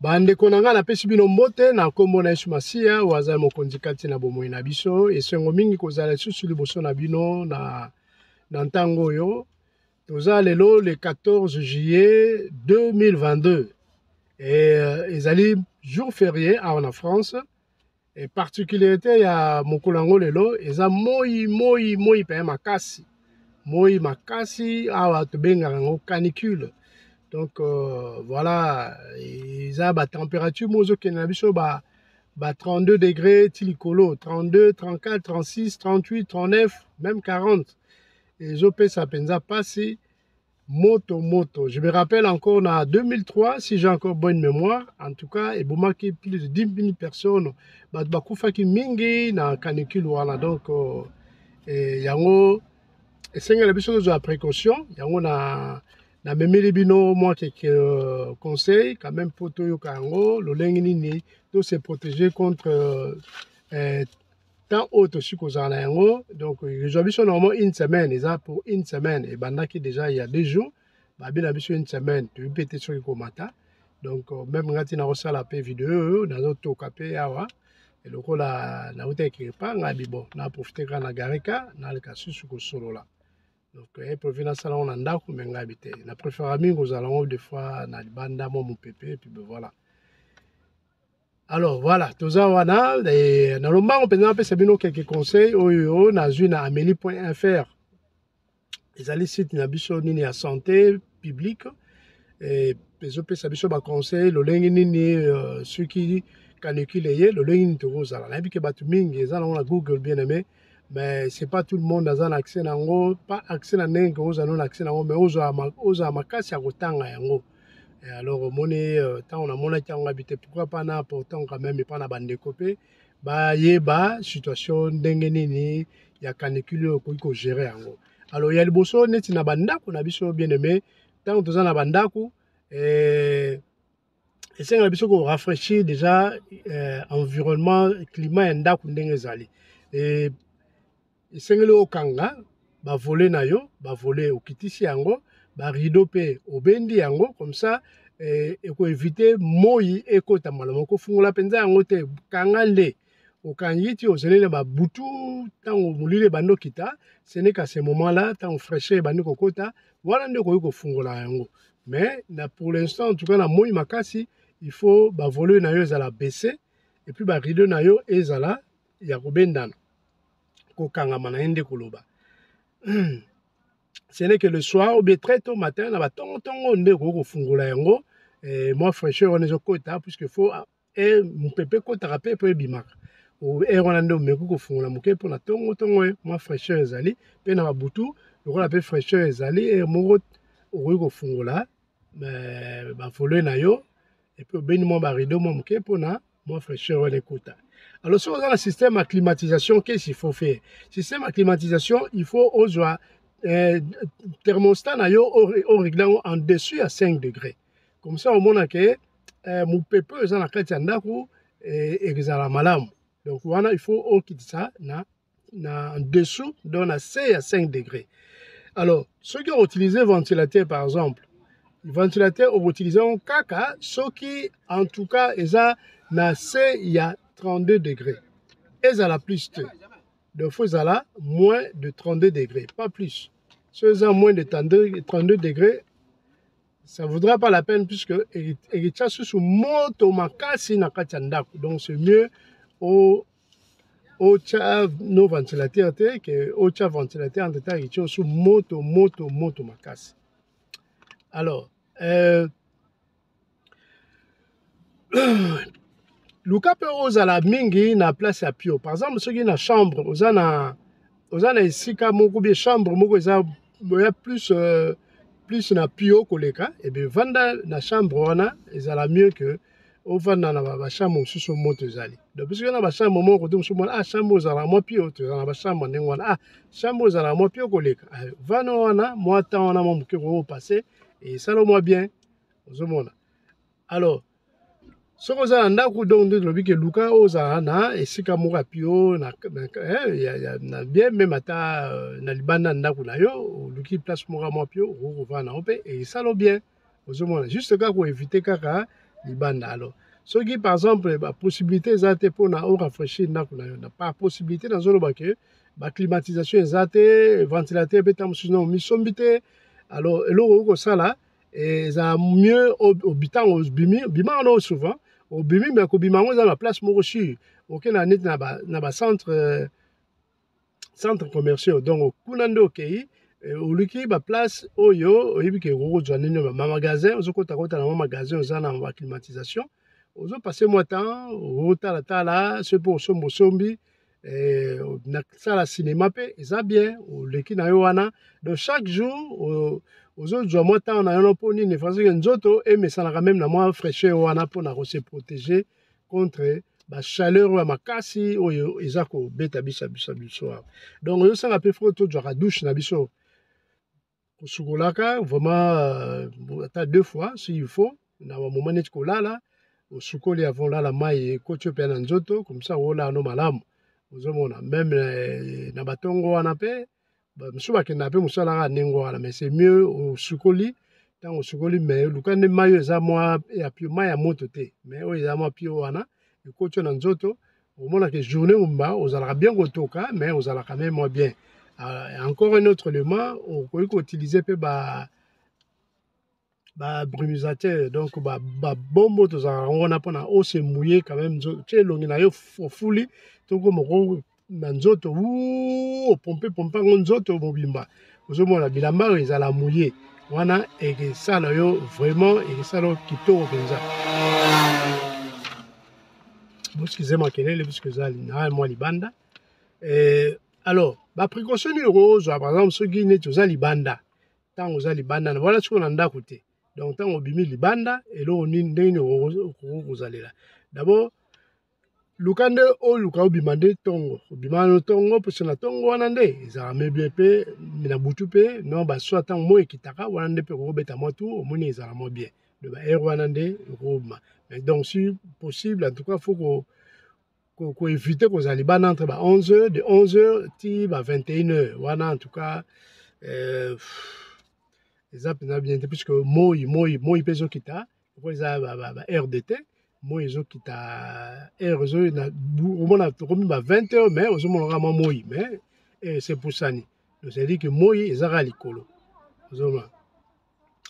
Bande konanga na pesi bino mbote na kombo na Yesu Masia waza mokonzi kati na bomoi na biso esengo mingi kozala susu liboso na bino na ntango oyo toza lelo le 14 juillet 2022 et ezali jour férié en France et particularité ya mokolo yango lelo eza moi pe makasi moi makasi awa tobengaka yango canicule. Donc voilà, ils ont la température, bah 32 degrés, tilicolo, 32, 34, 36, 38, 39, même 40. Et ils ont ça pensa passer moto. Je me rappelle encore en 2003, si j'ai encore bonne mémoire, en tout cas, et marqué plus de 10 000 personnes, bah qui mingi na canicule voilà. Donc yango et c'est la besoin de la précaution, yango na memeli bino moi quelques conseils quand même pour to yokango lolengi nini to se protéger contre tant autre sukozana yango. Donc les biso normalement une semaine et ça pour une semaine et bandaki déjà il y a 2 jours ba bila biso une semaine tu péter sur komata. Donc même ngati na osala pe vidéo na zo kapé awa et lokola na uta ekripa ngabi bon na profiter kana gareka na le kasusu ko solo là. Donc, pour na salon on ndako menga habité. La préfère mingi aux allons des fois na banda mon pépé et puis ben voilà. Alors voilà, toza wana et na lomba on peut na bino quelques conseils oyo na zuna amélie.fr. Les ali site na biso nini ya santé publique et peso pe sa biso ba conseil lo lengi nini ceux qui canicule ye lo lengi ni toza la bi ke batu mingi ezala on Google bien aimé. Mais ce n'est pas tout le monde qui a accès à yango, pas accès à n'engo, aux accès à yango, mais aux makasi à kotanga yango. Et alors, monnaie, tant on a monnaie qui a habité, pourquoi pas na pourtant quand même, et pas na bande copé, bah yeba situation d'engenini, il y a canicule qu'on gérer yango. Alors il y a le bosso net na banda qu'on a biso bien aimé, tant on a na banda ko, et c'est un biso qu'on rafraîchit déjà environnement, climat et ndako ndengezali. Et esengeli okanga ba voler na yo ba voler okitisi yango ba rideau pe obendi yango comme ça et ko éviter moi ekota malamo ko fungola penza yango te kanga nde okangiti ozelele ba butu tango mulile bando kita ce n'est qu'à ce moment là tango fraîcheur bando kokota voilà nde ko fungola yango. Mais pour l'instant en tout cas na moi makasi il faut ba voler na yo ezala baisser et puis ba rideau na yo ezala ya kobendana. Ce n'est que le soir ou bien très tôt matin, on a moi fraîcheur on est au côté puisque faut et mon pépé côté rapé pour bimak ou et on a ndo meko ko fungola moke pour na tongo moi fraîcheur ezali pe na butu le la pe fraîcheur ezali et mo ko fungola mais ba voler na yo et puis ben mo ba rideau mo moke pour na moi fraîcheur on écoute. Alors, si on a un système à climatisation, qu'est-ce qu'il faut faire? Système à climatisation, il faut avoir thermostat au réglant en dessus à 5 degrés. Comme ça, au moins, que mon pépé est dans la carte et la malam. Donc, voilà, il faut quitter ça en dessous, dans à 5 degrés. Alors, ceux qui ont utilisé le ventilateur, par exemple, le ventilateur, on va utiliser un caca, ceux qui, en tout cas, ils ont il y a 32 degrés. Et ça la plus de. Donc, il faut ça moins de 32 degrés, pas plus. Si vous avez moins de 32 degrés, ça ne vaudra pas la peine puisque sous moto makasi na katiandaku. Donc, c'est mieux au nos ventilateurs que au ventilateur en détail qui sous moto makasi. Alors, Luka pe ozala mingi na place ya pio. Par exemple, ceux qui na chambre, ozana esika moko bien chambre moko eza plus na pio koleka et bien vanda na chambre wana ezala mieux que ovanda na ba chambre susu moto ezali. Donc puisque na ba chambre moko to musu mona chambre ozala mo pio to na ba chambre ndenge wana chambre ozala mo pio koleka. Vana wana moi temps wana mo muke ko passer et ça le moi bien ozomona. Alors ce que vous avez ndako donc de lobi que Luka oza na esika moko pio na bien même ata na libanda ndako na yo luki place moko mo pio ko vana ope et ça lo bien ozomona juste ka ko éviter kaka libanda. Alors ce qui par exemple la possibilité zate pour na rafraîchir na pas possibilité dans zone baké ba climatisation zate ventilateur beta musuno misombite. Alors eloko ko sala et ça mieux au bitan au bimi on souvent au bimi mais ko bima on la place mo reçu aucun net na ba centre centre commerciaux donc kunande okei oluki ba place oyo oyebike kozwa nini ba magasin ozokota kota na magasin oza na ba climatisation ozo passer moi temps otala tala ce pour sombo sombi na sala cinéma pe eza bien oleki na yo wana donc chaque jour ozozwa moi temps na yo mpo nini parce que nzoto emesanaka même na moi fraîcheur wana mpona kose protéger contre ba chaleur ya makasi oyo eza kobeta biso donc oyosala mpe fo tozwaka douche na biso kosukolaka vraiment ata 2 fois s'il faut na bamoma neti kolala osukoli avant lala mai ekoti mpe na nzoto comme ça olala no malamu ozomona même na batongo wana mpe mosusu bakenda mpe mosalaka ndenge wana mais c'est mieux osukoli ntango osukoli mais luka nde mai oyo eza mwa ya pio mai ya moto te mais oyo eza mwa pio wana ekoti na nzoto omonaka journée mobimba ozalaka bien kotoka mais ozalaka même moins bien. Encore un autre élément okoki koutiliser mpe brumisateur donc bombo tozalaka yango wana mpona ose mouiller quand même tie elongi na yo ofuli toko moko na nzoto opompe yango nzoto mobimba ozomona bilamba oyo ezala mouiller wana ekesala yo vraiment ekesala yo kitoko mpenza. Excusez-moi kelele puisque eza na mwa libanda. Alors baprécaution nini okozwa par exemple soki neti oza libanda ntango oza libanda na wana soki na ndako te donc ntango obimi libanda eloko nini ndenge okoki kozalela d'abord luka nde oluka obima nde ntongo obima no ntongo mposo na ntongo wana nde ezalaka mebie mpe na butu mpe no baswa ntango moi ekitaka wana nde mpe okobeta mwa tu omoni ezala mwa bien de baere wana nde okobima mais donc si possible en tout cas faut ko éviter kozala libanda entre ba 11h de 11h ti ba 21h wana en tout cas eza mpenza bien te puisque moi mpe ezokita po eza ba heure d'été moi ezokita heure ezo na omona tokomi ba 20h mais ozomonaka mwa moi mais c'est pour ça ni donc c'est dire que moi ezaka likolo ozomona.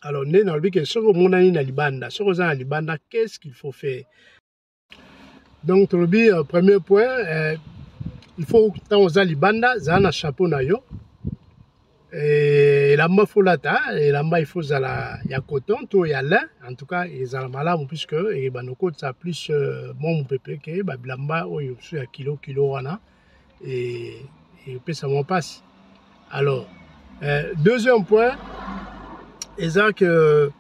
Alors nde nalobi ke soki omonani na libanda soki oza na libanda qu'est-ce qu'il faut faire? Donc tolobi premier point il faut ntango oza libanda zala na chapeau na yo elamba folata elamba il faut zala ya coton to ya lin en tout cas ezala malamu puisque banokotisa plus mwa mopepe ke babilamba oyo so ya kilo wana epesa mwa mpasi. Alors deuxième point eza que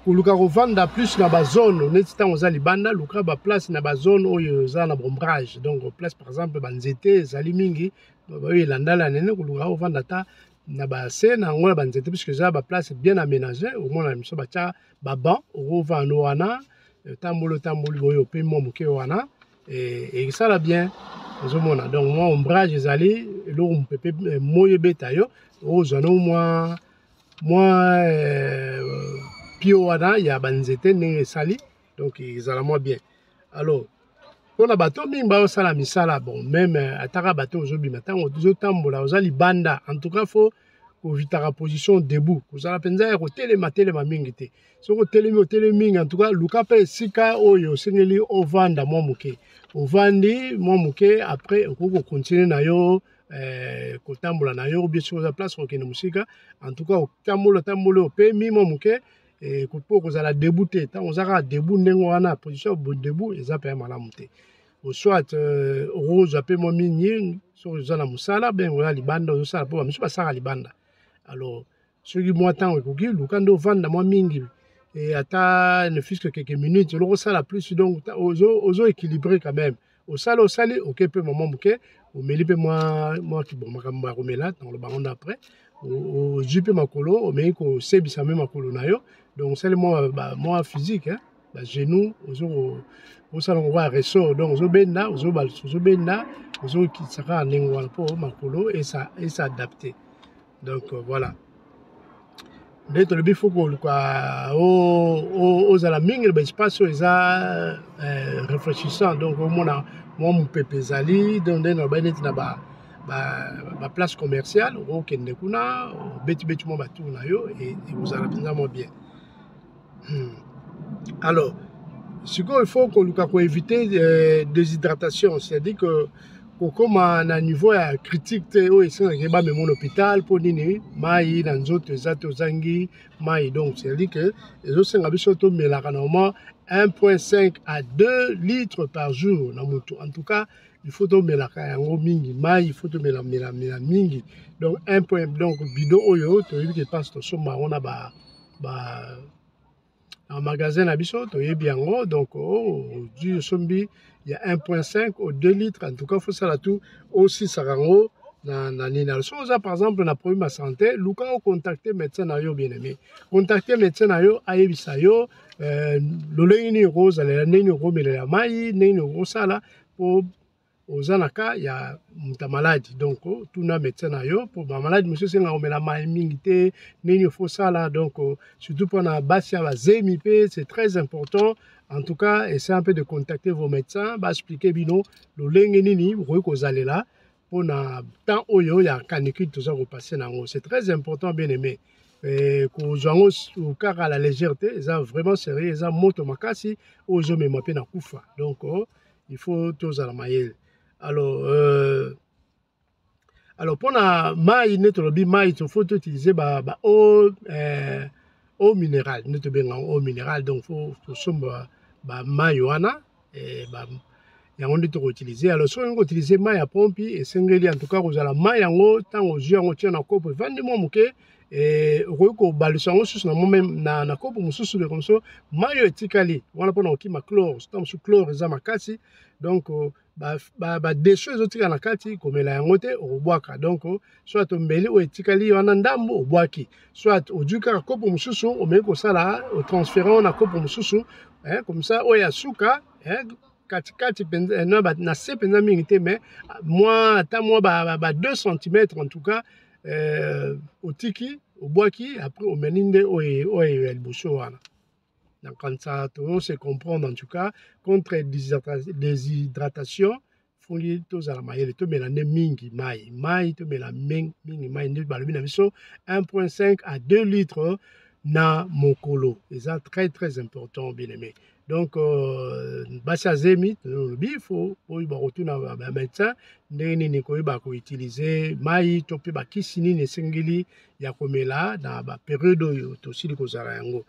koluka kovanda plus na bazone neti ntango oza libanda luka baplace na bazone oyo eza na bombrage donc place par exemple banzete ezali mingi oyo elandala nene koluka kovanda ata na base na yango na banzete puisque eza baplace bien aménagé omona miso batya baban okovanda wana tamboli oyo mpe mwa moke wana ekesala bien ozomona donc mwa ombrage ezali eloko mopepe moi ebeta yo ozwa no mwa pio wana ya banzete ndenge esali donc ezala mwa bien. Alors mpona bato mingi baosala misala bon même ataka bato ozobima ntango ozotambola oza libanda en tout cas fo kovitaka position debout kozala mpenza ya kotelema mingi te soki otelemi mingi en tout cas luka mpe esika oyo osengeli ovanda mwa moke ovandi mwa moke après okoki kokontinue na yo kotambola na yo bien soki oza place kokende mosika en tout cas otamboli opemi mwa moke mpo kozala debout te ntango oza kaka debout ndenge wana position debout eza mpe malamu te soit okozwa mpe mwa mingi soki oza na mosala bien oza libanda ozosala mpo bamisu basalaka libanda. Alors soki mwa ntango ekoki luka nde ovanda mwa mingi ata ne fût que quelques minutes eloko osala plus donc ozo équilibré quand même osali oke mpe mwa moke omeli mpe mwa bon makambo ya komela ntango lobango nde après ozwi mpe makolo omeki kosebisa mpe makolo na yo donc osali mwa physique bagenou osala ngo ya ressort donc ozobenda ozokitsaka ndenge wana mpo makolo esadapte donc voilà. nde tolobi faut koluka ozala mingi ba espace oyo eza réfléchissant donc omona mwa mopepe ezali donc nde nalobai neti na place commerciale okokende kuna obeti mwa batour na yo ekozala mpenza mwa bien. Alors sikoyo il faut koluka koéviter déshydratation, c'est-à-dire que kokoma na niveau ya critique te oyo esengaki bamema na hôpital mpo nini mai na nzoto eza te ozangi mai, donc c'est-à-dire que ezosenga biso tomelaka normalement 1,5 à 2 litres par jour na motu. En tout cas il faut tomelaka yango mingi mai, il faut tomela mingi, donc donc bidon oyo toyebi ke mpasi tosomba yango na en magasin na biso toyebi yango, donc du sombi il y a 1,5 ou 2 litres. En tout cas, il faut ça tout aussi sarango na nina. So par exemple na problème de santé, luka o contacter médecin na yo bien aimé. Contacter médecin na yo ayebisa yo lo leni rose la neni romele la mai neni rosala pour ozanaka ya muta maladie, donc tout na médecin na yo pour ba maladie monsieur senga omela mai mingi te neni faut ça là, donc surtout pour na basi ya bazemi pe c'est très important. En tout cas, essayez un peu de contacter vos médecins, bah expliquer bino lo lenge nini roy kozalela pour na temps oyo ya canicule tout ça repasser nango, c'est très important bien aimé. Ko zwango au car à la légèreté, ça vraiment sérieux, ça moto makasi ozo me mape na kufa, donc il faut tous à la maille. Alors pour la maille netolobi maille il faut utiliser eau minérale, notre bien eau minérale, donc faut somba maille wana yango nde utiliser. Alors si on utiliser maille à pompe et sengeli en tout cas vous allez maille yango tant aux yeux on tient na kopo vandi mo muke ko balisango susu na même na kopo mususu de comme ça maille etikali wana pona okima chlore stam su chlore za makasi, donc déchets ezotika na kati komela yango te okobwaka, donc soit ombeli oyo etikali wana ndambo obwaki, soit ojukaka kopo mosusu omeki kosala otransférant na kopo mosusu comme ça oyo ya suka katikati na se mpenza mingi te, mais ata mwa 2 cm en tout cas otiki obwaki après omeni nde oyo ya liboso wana. Donc, quand ça, on se comprendre en tout cas, contre déshydratation, il faut que tous à la maille, tout mais la mingi maille, tout mais la mingi maille, 1,5 à 2 litres na mokolo. Et ça très très important bien aimé. Donc, basa zemi, il faut retourner à médecin, ne ko ba ko utiliser maille, to pe ba kisini ne sengeli ya komela na ba période to sili ko zara yango.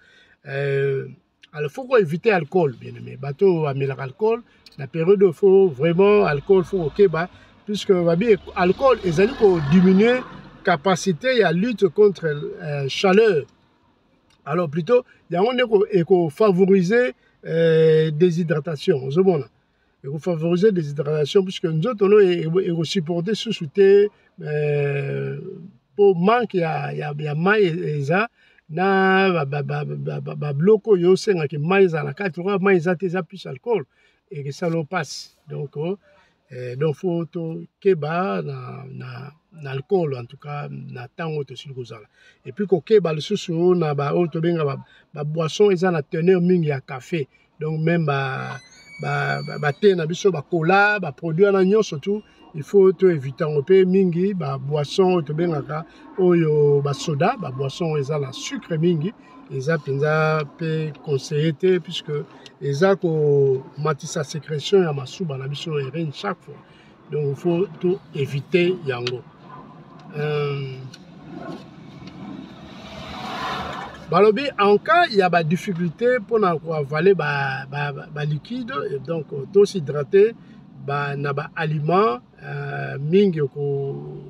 Alors, il faut éviter l'alcool, bien aimé. Bateau a mis l'alcool. La période où il faut vraiment alcool, il faut ok, puisque l'alcool, ils ont diminué la capacité à lutter contre la chaleur. Alors, plutôt, il y a un favoriser déshydratation. Il faut favoriser déshydratation, puisque nous autres, on supporter sous-souter pour manquer à maille et ça. Na bloco yo senga ki mai za na kati kwa mai za te za plus alcool et que ça le passe, donc faut to keba na alcool en tout cas na tango to sur kozala, et puis ko keba le susu na ba auto benga ba boisson eza na teneur mingi ya café, donc même ba thé na biso ba cola ba produit na nyonso surtout il faut to éviter un peu mingi ba boisson to bengaka oyo ba soda ba boisson eza la sucre mingi eza penza pe conseillé puisque eza ko matisa sécrétion ya masuba na biso urine chaque fois, donc il faut to éviter yango. Balobi en cas il y a des difficultés pour avaler ba liquide, et donc to s'hydrater na ba aliment mingi ko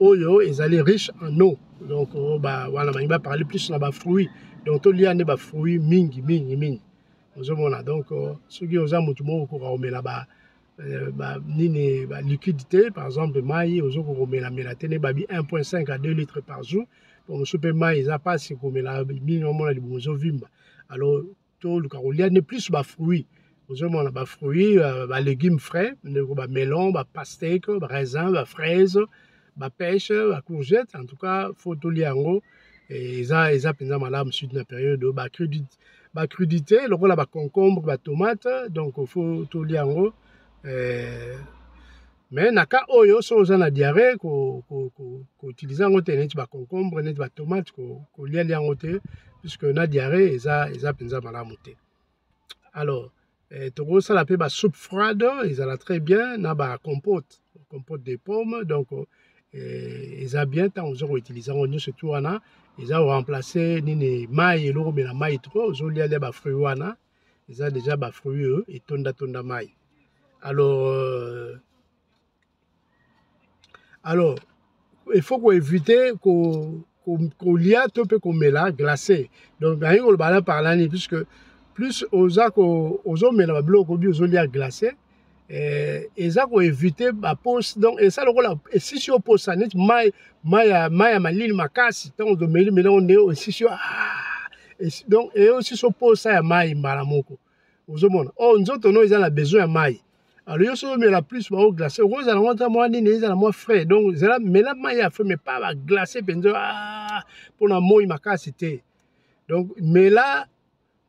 oyo ezali riche en eau, donc wana va parler plus na ba fruits, donc to liane ba fruits mingi ozomona, donc soki oza mutu moko ko omela nini ba liquidité par exemple mai ozoko komela tene babi 1,5 à 2 litres par jour. Bon, super mai ça passe comme la minimum li bozo vimba. Alors to le caroliane plus ba fruits. Ozomona ba fruits, ba légumes frais, ba melon, ba pastèque, ba raisin, ba fraise, ba pêche, ba courgette, en tout cas faut to liango eza penza malamu sud na période ba crudité lokola ba concombre ba tomate donc faut tolia yango mais naka oyo so oza na diarrhée ko utiliser yango te neti ba concombre neti ba tomate ko lia yango te puisque na diarrhée eza penza malamu te. Alors tokosala pe ba soupe froide ezala très bien na ba compote de pommes donc eza bien tant ozo ko utiliser yango nyonso tu wana eza remplacer nini mai eloko mela mai trop ozolia lia ba fruits wana eza déjà ba fruits etonda mai. Alors il faut qu'on éviter qu'on lia to pe komela glacé donc bayi ko bala parlani puisque plus ozo mela ba biloko bi ozolia glacé eza ko éviter ba pose donc et ça lokola si sur pose net mai ya malili makasi tant ozo meli on ne si sur donc et aussi sur pose ça ya mai mbala moko ozo mona nzoto no eza na besoin ya mai. Alors, il y a plus de glacé. Il y a moins frais. Donc, mais là, il y a mais pas glacé pour la moï macacité. Donc, mais là,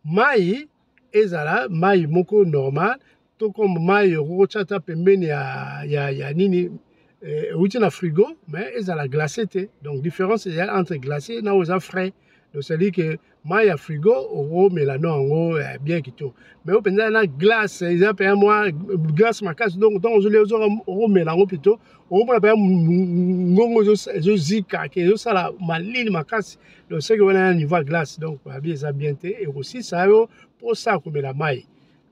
maï, ezala, maï moko normal. Tout comme maï, rochata, pembeni, ya nini, outil na frigo, mais ezala glacé. Donc, différence entre glacé et na frais. Donc, c'est-à-dire que maï à frigo, mais là, non, bien qu'il tout. Mais au pendant la glace, ils appellent moi glace ma casse. Donc, on les autres, mais là, plutôt, on peut appeler ngongo zika, qui est ça la maline ma casse. Donc, c'est que on a un niveau glace. Donc, ça bien été. Et aussi, ça, pour ça, comme la maï.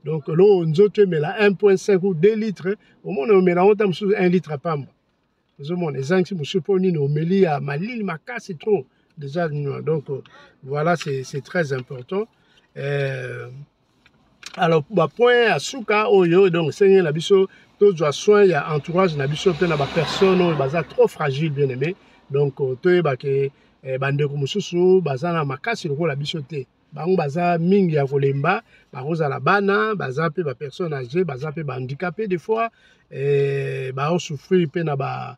Donc, l'eau, on met là 1,5 ou 2 litres. Au moins, on met là, on a 1 litre à pas. Vous avez les anges, monsieur Ponino, on met là, maline ma casse, c'est trop. Déjà, donc voilà, c'est très important. Alors, point à Souka, donc, c'est la biso, tous les soins, il y a entourage, la biso, il y a des personnes, qui trop fragiles, bien aimé. Donc, tu es, bande comme sous, bazana makasi, la biso, bango baza mingi ya kolemba, baroza la bana, baza pe ba personnes âgées, baza pe ba handicapé des fois, ba souffrir pe na ba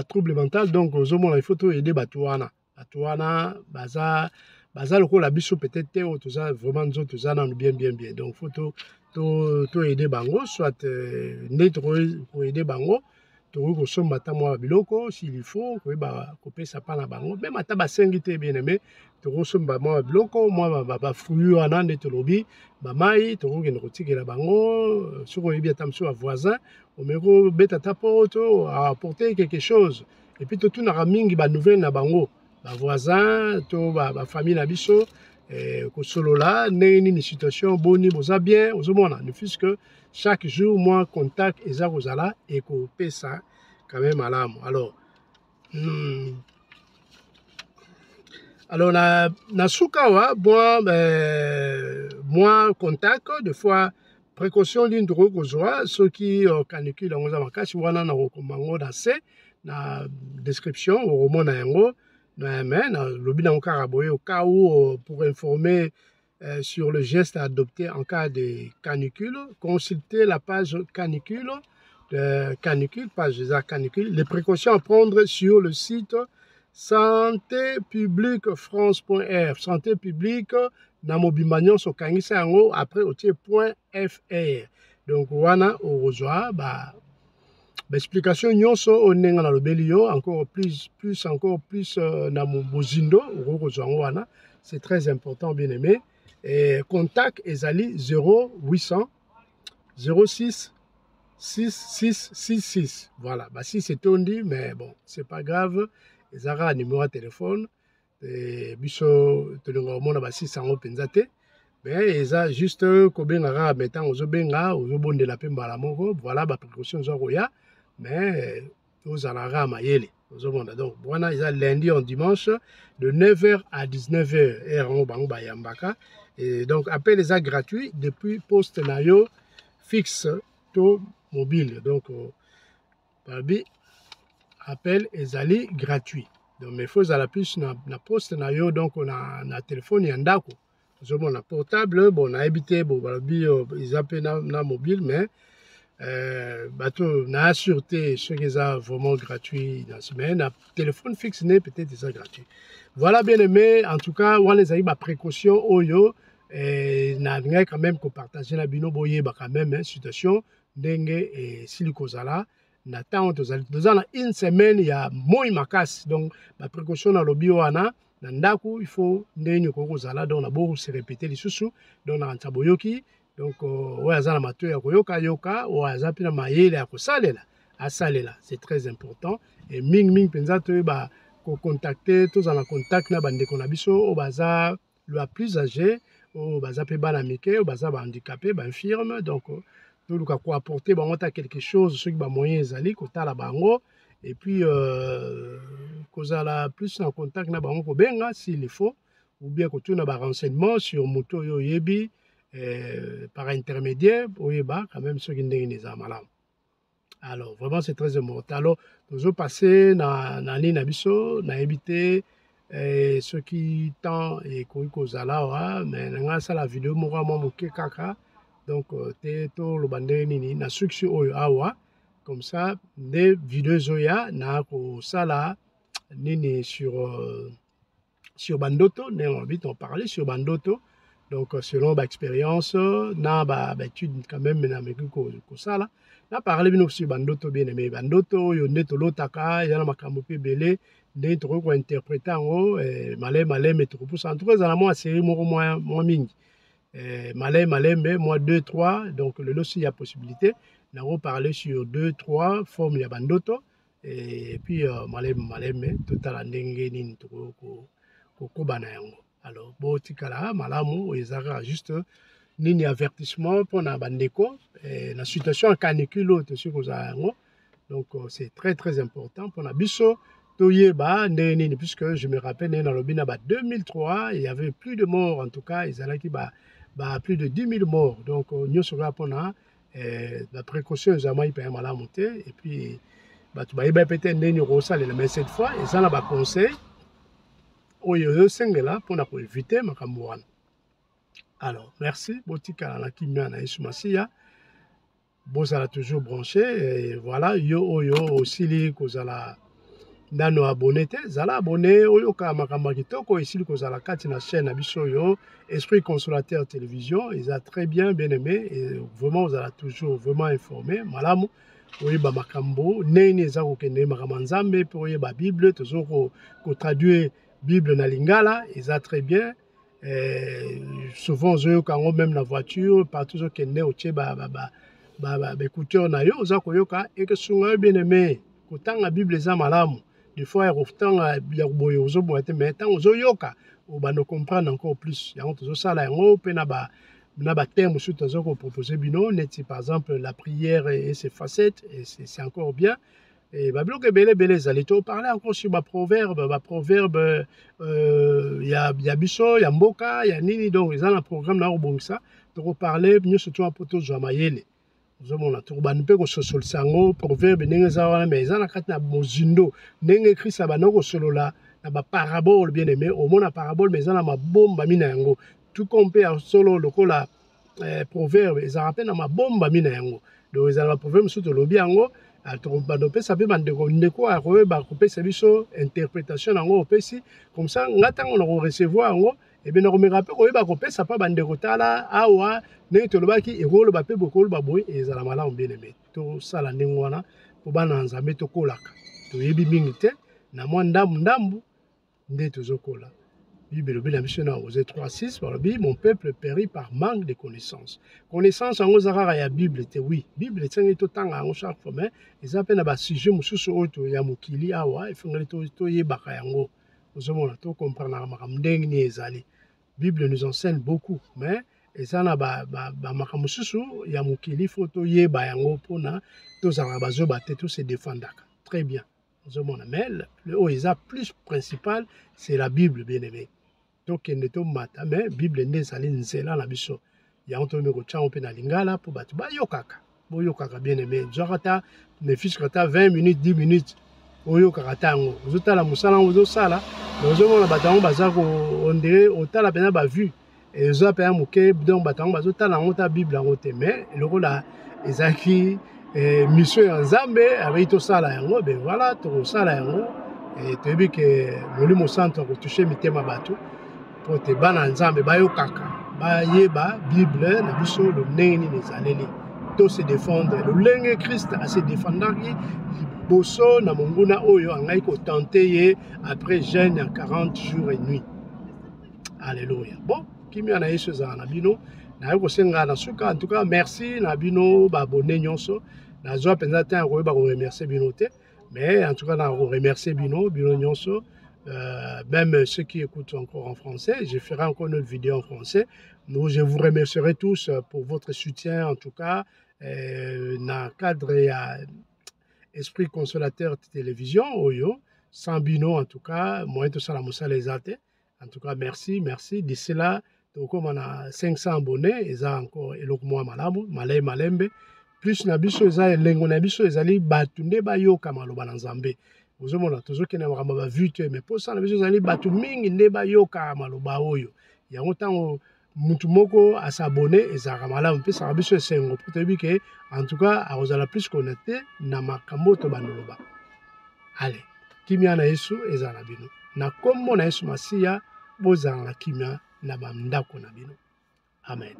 trouble mental. Donc il faut aider batuana baza le la biso peut-être tout ça vraiment nous bien donc faut to aider bango soit net pour aider bango to ko somba ta moi biloko s'il faut ko ba couper ça pas na bango même ata ba sengité bien aimé to ko somba moi biloko moi ba fruit wana net lobi ba mai to ko ngene ko tikela bango soko yebi atamso a voisin o meko beta ta poto a apporter quelque chose et puis tout na mingi ba nouvelle na bango ba voisin to ba famille na biso ko solo là ni situation boni boza bien ozomona ne fût que chaque jour moi contact eza kozala et ko pesa quand même alarme. Alors na sukawa moi contact des fois précaution d'une drogue kozwa ceux qui canicule en oza makasi wana na komango na se na description au roman na yango mais le bilan caraboye au cas où pour informer sur le geste à adopter en cas de canicule, consultez la page canicule, page des canicules, les précautions à prendre sur le site santépubliquefrance.fr, santé publique na mobimagnon so kangisa yango après .fr. Donc wana ozwa explication nyonso onenga na lobelio encore plus na mozindo wana c'est très important bien aimé et contact ezali 0800 06 6666 voilà si c'est tondi mais bon c'est pas grave ezara numéro de téléphone et biso tolinga mona ba 600 penza te mais eza juste kobengaka metan ozobenga ozobondela pe mbala moko voilà ba précaution zoya mais aux alara mayele donc voilà ils a lundi en dimanche de 9h à 19h et donc appel les a gratuit depuis poste nayo fixe to mobile donc parbi appel ezali gratuit donc mais faut à la plus na poste nayo donc on a téléphone yandako on a portable bon on a habité bon ils appellent na mobile mais bateau na sûreté ce qui est vraiment gratuit dans la semaine, téléphone fixe n'est peut-être déjà gratuit. Voilà bien aimé, en tout cas on les a eu ma précaution oyo na ngai quand même ko partager na bino boye ba quand même situation ndenge et silikozala na temps tozala une semaine ya moi makasi donc ma précaution na lobi wana na ndaku il faut ndenge ko kozala donc na bo se répéter lisusu donc na ntaboyoki donc oyo aza na matoi ya koyoka yoka oyo aza mpe na mayele ya kosalela asalela c'est très important et mingi mpenza toyeba kocontacte tozala na contact na bandeko na biso oyo baza le plus âgé oyo baza mpe bana mike oyo baza bahandicapé bainfirme donc toluka koapporte bango ta quelque chose soki bamoyen ezali kotala bango et puis kozala plus en contact na bango kobenga s'il le faut ou bien kotuna barenseignement sur moto oyo oyebi par intermédiaire, quand même ceux qui ne sont pas. Alors, vraiment, c'est très important. Alors, nous allons passer dans l'île Nabiso, nous éviter ceux qui tendent et qui sont là, mais nous avons la vidéo, nous avons kaka. Donc, tu tout le bandé, nous avons succès awa. Comme ça, des vidéos, nous avons ça nini sur Bandoto, nous avons parlé sur Bandoto. Donc, selon ma expérience, na étude quand même, na ça là. Na parlé bien aussi Bandoto bien aimé. Bandoto, yonde to lotaka, yana makambo pe belé, ndé to ko interpréter en haut, malé mais to pour ça. En tout cas, dans la moi série moi mingi. Malé mais moi 2 3, donc le lot s'il y a possibilité, na reparler sur 2 3 formes ya Bandoto et puis malé mais total ndenge nini to ko bana yango. Alors, botikala malamu ezaka juste nini avertissement pour na bandeko la situation en canicule dessus donc c'est très très important pour na biso toyeba nini puisque je me rappelle dans le bina 2003 il y avait plus de morts en tout cas ils allaient qui plus de 10 000 morts donc nous sera pour na la précaution jamais pas malamu et puis tu ba peut-être nini rosalela mais cette fois ils ont la conseil oyo sengela pour éviter makambo wana. Alors, merci. Botika na kimia na Yesu Masia. Bozala toujours branché. Et voilà, yo aussi li kozala nano abonné te. Zala abonné oyo ka makambo kitoko ici kozala kati na chaîne na biso yo Esprit Consolateur Télévision. Ils a très bien aimé et vraiment vous allez toujours vraiment informé. Malamu oyeba makambo nene eza kokende makambo nzambe pe oyeba Bible toujours ko traduire Bible na lingala, ils a très bien. Souvent, quand même la voiture, partout où on est au Tché, écouteur na yo, oza koyoka et que souvent bien aimé, quand la Bible est malamu, des fois il reftant ya boyo ozo boite mais tant ozo yoka, on va nous comprendre encore plus. Ya on ozo sala yango pe na ba terme surtout ozo ko proposer bino, net par exemple la prière et ses facettes et c'est encore bien. Et bablo que belé zalito parler encore sur ma proverbe ya biso ya mboka ya nini donc ils ont un programme na obongisa to parler mieux surtout un poto zo mayele zo mona to ba npe ko sosol sango proverbe ndenge za wana mais ils na kati na mozindo ndenge Christ abanoko solola na ba parabole bien aimé au mona parabole mais ils na mabomba mina yango tout compé solo lokola proverbe ils rappellent na mabomba mina yango donc ils na proverbe surtout lobi yango ça peut interprétation comme ça on recevoir et bien on me rappelle ça pas bande kotala awa ne to lobaki e rolo ba pe bokolo ba boy e zala mala bien aimé to sala ndengwana po bana nzambe to kolaka to yebi mingi te na mwa ndambu nde to zokola Bible la mission dans Osée 3:6 par le Bible mon peuple périt par manque de connaissances. Connaissance en ozara ya Bible te oui. Bible tsengi to tanga en chaque fois mais ils appellent ba sujet mususu oto ya mukili awa ifungale to yebaka yango. Ozomona to comprendre makambo ndenge ni ezali. Bible nous enseigne beaucoup mais ezana ba makambo mususu ya mukili faut yeba yango pona to zara bazoba te to se défendaka. Très bien. Ozomona mais le oisa plus principal c'est la Bible bien aimé. Donc il ne tombe pas mais Bible n'est salé nzela na biso ya onto me ko tchango pe na lingala pour batu ba yokaka bo yokaka bien aimé zorata ne fiche kata 20 minutes 10 minutes oyo kaka ngo ozotala musala ozosala ozomona batango bazako ondire otala pena ba vue et zo pena muke donc batango bazotala ngo ta Bible ngo te mais lokola ezaki mission ya Nzambe avec to sala yango ben voilà to sala yango et toyebi ke Molimo Santo akotouche mitema bato po te bana Nzambe bayokaka bayeba Bible na biso lo ndenge nini ezaleli to se défendre lo ndenge Christ ase défendaki liboso na monguna oyo angai kotente ye après jeûne ya 40 jours et nuit. Alléluia. Bon, kimia na yesu ezala na bino naye kosenga na suka en tout cas merci na bino baabonné nyonso nazwa mpenza te akoyeba koremercie bino te mais en tout cas na koremercie bino nyonso même ceux qui écoutent encore en français, je ferai encore une autre vidéo en français. Donc, je vous remercierai tous pour votre soutien, en tout cas, dans le cadre de Esprit Consolateur de télévision, Oyo, sans bino, en tout cas, moi, tout ça, la moussa les athées. En tout cas, merci. D'ici là, donc, comme on a 500 abonnés, ils ont encore elokmo malamu, malay malembe. Plus na biso eza elengo na biso ezali batu nde bayoka maloba na Nzambe. Ozomona tozokende makambo ba vue te mais pour ça na biso ezali batu mingi nde bayoka maloba oyo. Yango ntango mutu moko asabone ezalaka malamu mpe saka biso esengo po toyebi ke en tout cas akozala plus connecté na makambo to bandoloba. Allez, kimia na Yesu ezala bino. Na kombo na Yesu Masiya bozala na kimia na bandako na bino. Amen.